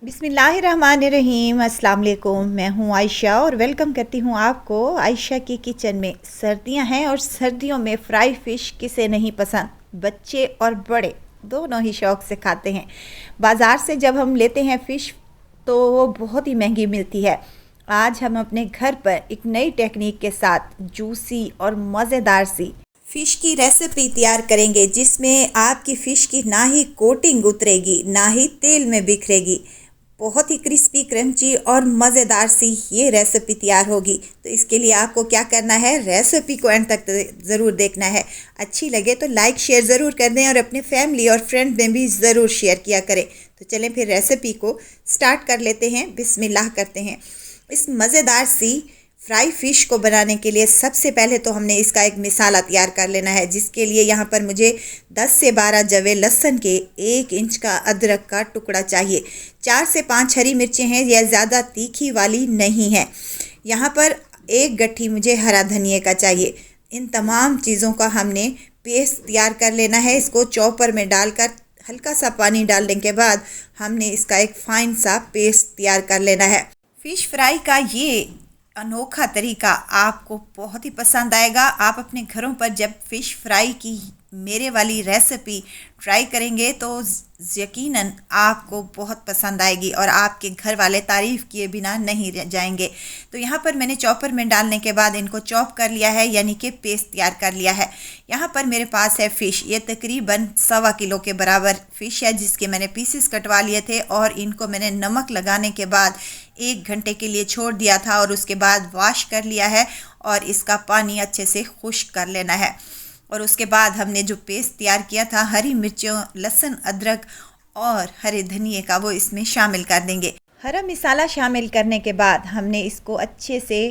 बिस्मिल्लाहिर्रहमानिर्रहीम। अस्सलाम वालेकुम। मैं हूँ आयशा और वेलकम करती हूँ आपको आयशा की किचन में। सर्दियाँ हैं और सर्दियों में फ्राई फ़िश किसे नहीं पसंद। बच्चे और बड़े दोनों ही शौक़ से खाते हैं। बाज़ार से जब हम लेते हैं फ़िश तो वो बहुत ही महंगी मिलती है। आज हम अपने घर पर एक नई टेक्निक के साथ जूसी और मज़ेदार सी फ़िश की रेसिपी तैयार करेंगे, जिसमें आपकी फ़िश की ना ही कोटिंग उतरेगी ना ही तेल में बिखरेगी। बहुत ही क्रिस्पी क्रंची और मज़ेदार सी ये रेसिपी तैयार होगी। तो इसके लिए आपको क्या करना है, रेसिपी को एंड तक ज़रूर देखना है। अच्छी लगे तो लाइक शेयर ज़रूर कर दें और अपने फैमिली और फ्रेंड में भी ज़रूर शेयर किया करें। तो चलें फिर रेसिपी को स्टार्ट कर लेते हैं। बिस्मिल्लाह करते हैं। इस मज़ेदार सी फ्राई फ़िश को बनाने के लिए सबसे पहले तो हमने इसका एक मिसाला तैयार कर लेना है, जिसके लिए यहाँ पर मुझे 10 से 12 जवे लहसुन के 1 इंच का अदरक का टुकड़ा चाहिए। 4 से 5 हरी मिर्चें हैं, यह ज़्यादा तीखी वाली नहीं है। यहाँ पर एक गट्ठी मुझे हरा धनिया का चाहिए। इन तमाम चीज़ों का हमने पेस्ट तैयार कर लेना है। इसको चॉपर में डालकर हल्का सा पानी डालने के बाद हमने इसका एक फ़ाइन सा पेस्ट तैयार कर लेना है। फ़िश फ्राई का ये अनोखा तरीका आपको बहुत ही पसंद आएगा। आप अपने घरों पर जब फ़िश फ्राई की मेरे वाली रेसिपी ट्राई करेंगे तो यकीनन आपको बहुत पसंद आएगी और आपके घर वाले तारीफ़ किए बिना नहीं रह जाएंगे। तो यहाँ पर मैंने चॉपर में डालने के बाद इनको चॉप कर लिया है, यानी कि पेस्ट तैयार कर लिया है। यहाँ पर मेरे पास है फ़िश, ये तकरीबन 1.25 किलो के बराबर फ़िश है, जिसके मैंने पीसेस कटवा लिए थे और इनको मैंने नमक लगाने के बाद 1 घंटे के लिए छोड़ दिया था और उसके बाद वॉश कर लिया है और इसका पानी अच्छे से खुश्क कर लेना है। और उसके बाद हमने जो पेस्ट तैयार किया था हरी मिर्चों, लहसुन, अदरक और हरे धनिए का, वो इसमें शामिल कर देंगे। हरा मिसाला शामिल करने के बाद हमने इसको अच्छे से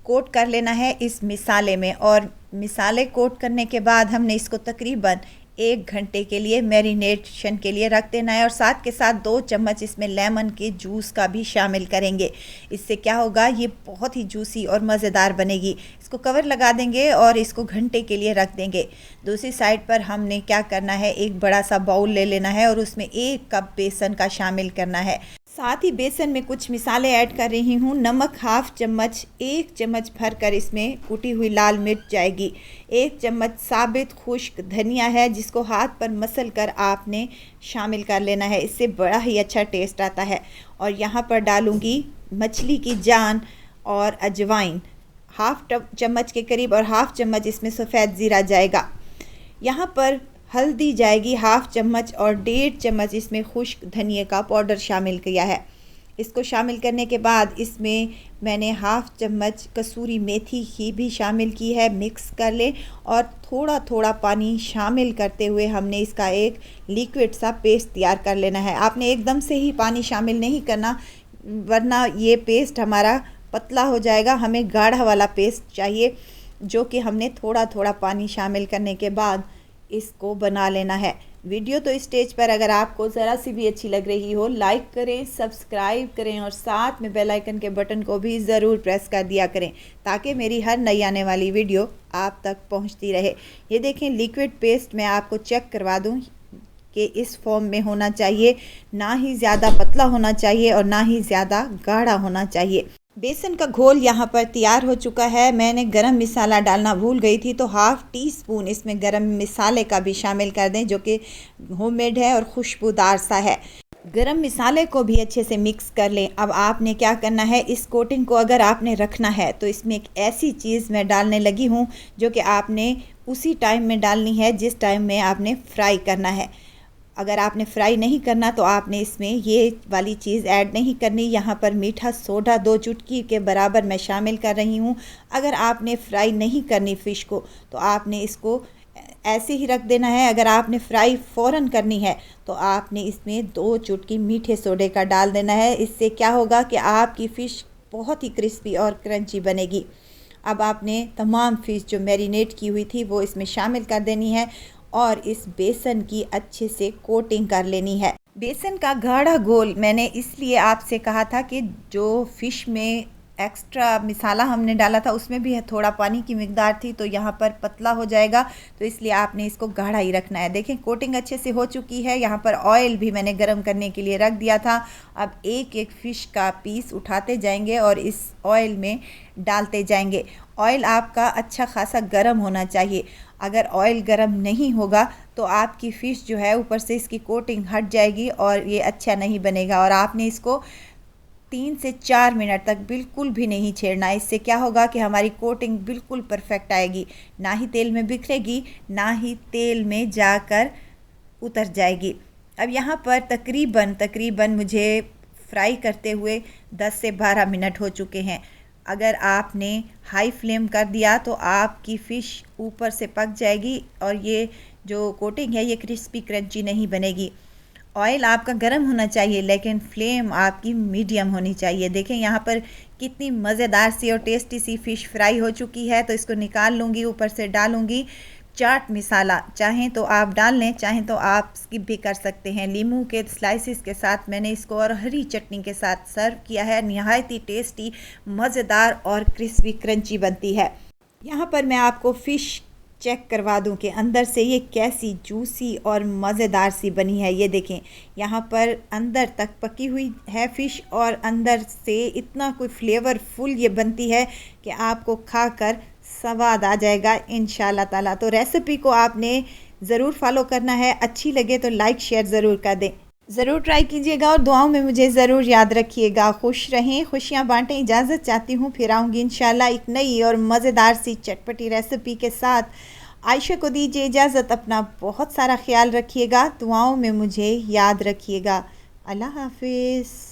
कोट कर लेना है इस मिसाले में, और मिसाले कोट करने के बाद हमने इसको तकरीबन 1 घंटे के लिए मैरिनेशन के लिए रख देना है और साथ के साथ 2 चम्मच इसमें लेमन के जूस का भी शामिल करेंगे। इससे क्या होगा, ये बहुत ही जूसी और मज़ेदार बनेगी। इसको कवर लगा देंगे और इसको घंटे के लिए रख देंगे। दूसरी साइड पर हमने क्या करना है, एक बड़ा सा बाउल ले लेना है और उसमें 1 कप बेसन का शामिल करना है। साथ ही बेसन में कुछ मिसाले ऐड कर रही हूँ। नमक हाफ चम्मच, 1 चम्मच भरकर इसमें कुटी हुई लाल मिर्च जाएगी। 1 चम्मच साबित खुश्क धनिया है, जिसको हाथ पर मसल कर आपने शामिल कर लेना है। इससे बड़ा ही अच्छा टेस्ट आता है। और यहाँ पर डालूँगी मछली की जान और अजवाइन हाफ चम्मच के करीब, और हाफ चम्मच इसमें सफ़ेद ज़ीरा जाएगा। यहाँ पर हल्दी जाएगी हाफ चम्मच और 1.5 चम्मच इसमें खुश्क धनिए का पाउडर शामिल किया है। इसको शामिल करने के बाद इसमें मैंने हाफ चम्मच कसूरी मेथी की भी शामिल की है। मिक्स कर लें और थोड़ा थोड़ा पानी शामिल करते हुए हमने इसका एक लिक्विड सा पेस्ट तैयार कर लेना है। आपने एकदम से ही पानी शामिल नहीं करना, वरना ये पेस्ट हमारा पतला हो जाएगा। हमें गाढ़ा वाला पेस्ट चाहिए, जो कि हमने थोड़ा थोड़ा पानी शामिल करने के बाद इसको बना लेना है। वीडियो तो इस स्टेज पर अगर आपको ज़रा सी भी अच्छी लग रही हो, लाइक करें, सब्सक्राइब करें और साथ में बेल आइकन के बटन को भी ज़रूर प्रेस कर दिया करें, ताकि मेरी हर नई आने वाली वीडियो आप तक पहुंचती रहे। ये देखें, लिक्विड पेस्ट मैं आपको चेक करवा दूं कि इस फॉर्म में होना चाहिए, ना ही ज़्यादा पतला होना चाहिए और ना ही ज़्यादा गाढ़ा होना चाहिए। बेसन का घोल यहाँ पर तैयार हो चुका है। मैंने गरम मसाला डालना भूल गई थी, तो हाफ़ टी स्पून इसमें गरम मसाले का भी शामिल कर दें, जो कि होममेड है और खुशबूदार सा है। गरम मसाले को भी अच्छे से मिक्स कर लें। अब आपने क्या करना है, इस कोटिंग को अगर आपने रखना है तो इसमें एक ऐसी चीज़ मैं डालने लगी हूँ जो कि आपने उसी टाइम में डालनी है जिस टाइम में आपने फ्राई करना है। अगर आपने फ्राई नहीं करना तो आपने इसमें ये वाली चीज़ ऐड नहीं करनी। यहाँ पर मीठा सोडा 2 चुटकी के बराबर मैं शामिल कर रही हूँ। अगर आपने फ्राई नहीं करनी फ़िश को तो आपने इसको ऐसे ही रख देना है। अगर आपने फ्राई फ़ौरन करनी है तो आपने इसमें 2 चुटकी मीठे सोडे का डाल देना है। इससे क्या होगा कि आपकी फ़िश बहुत ही क्रिस्पी और क्रंची बनेगी। अब आपने तमाम फ़िश जो मैरिनेट की हुई थी वो इसमें शामिल कर देनी है और इस बेसन की अच्छे से कोटिंग कर लेनी है। बेसन का गाढ़ा घोल मैंने इसलिए आपसे कहा था कि जो फ़िश में एक्स्ट्रा मसाला हमने डाला था उसमें भी थोड़ा पानी की मिकदार थी, तो यहाँ पर पतला हो जाएगा, तो इसलिए आपने इसको गाढ़ा ही रखना है। देखें कोटिंग अच्छे से हो चुकी है। यहाँ पर ऑयल भी मैंने गरम करने के लिए रख दिया था। अब एक एक फ़िश का पीस उठाते जाएंगे और इस ऑयल में डालते जाएंगे। ऑयल आपका अच्छा खासा गर्म होना चाहिए। अगर ऑयल गर्म नहीं होगा तो आपकी फ़िश जो है ऊपर से इसकी कोटिंग हट जाएगी और ये अच्छा नहीं बनेगा। और आपने इसको 3 से 4 मिनट तक बिल्कुल भी नहीं छेड़ना। इससे क्या होगा कि हमारी कोटिंग बिल्कुल परफेक्ट आएगी, ना ही तेल में बिखरेगी, ना ही तेल में जाकर उतर जाएगी। अब यहाँ पर तकरीबन मुझे फ्राई करते हुए 10 से 12 मिनट हो चुके हैं। अगर आपने हाई फ्लेम कर दिया तो आपकी फ़िश ऊपर से पक जाएगी और ये जो कोटिंग है ये क्रिस्पी क्रंची नहीं बनेगी। ऑयल आपका गर्म होना चाहिए लेकिन फ्लेम आपकी मीडियम होनी चाहिए। देखें यहाँ पर कितनी मज़ेदार सी और टेस्टी सी फ़िश फ्राई हो चुकी है। तो इसको निकाल लूँगी, ऊपर से डालूँगी चाट मसाला। चाहें तो आप डाल लें, चाहें तो आप स्किप भी कर सकते हैं। लीमू के स्लाइसिस के साथ मैंने इसको और हरी चटनी के साथ सर्व किया है। नहायत ही टेस्टी, मज़ेदार और क्रिस्पी क्रंची बनती है। यहाँ पर मैं आपको फ़िश चेक करवा दूं कि अंदर से ये कैसी जूसी और मज़ेदार सी बनी है। ये देखें यहाँ पर अंदर तक पकी हुई है फ़िश और अंदर से इतना कोई फ्लेवरफुल ये बनती है कि आपको खाकर स्वाद आ जाएगा इंशाल्लाह ताला। तो रेसिपी को आपने ज़रूर फॉलो करना है। अच्छी लगे तो लाइक शेयर ज़रूर कर दें, ज़रूर ट्राई कीजिएगा और दुआओं में मुझे ज़रूर याद रखिएगा। खुश रहें, खुशियाँ बांटें। इजाज़त चाहती हूँ, फिर आऊँगी इंशाल्लाह एक नई और मज़ेदार सी चटपटी रेसिपी के साथ। आयशा को दीजिए इजाज़त। अपना बहुत सारा ख्याल रखिएगा, दुआओं में मुझे याद रखिएगा। अल्लाह हाफिज़।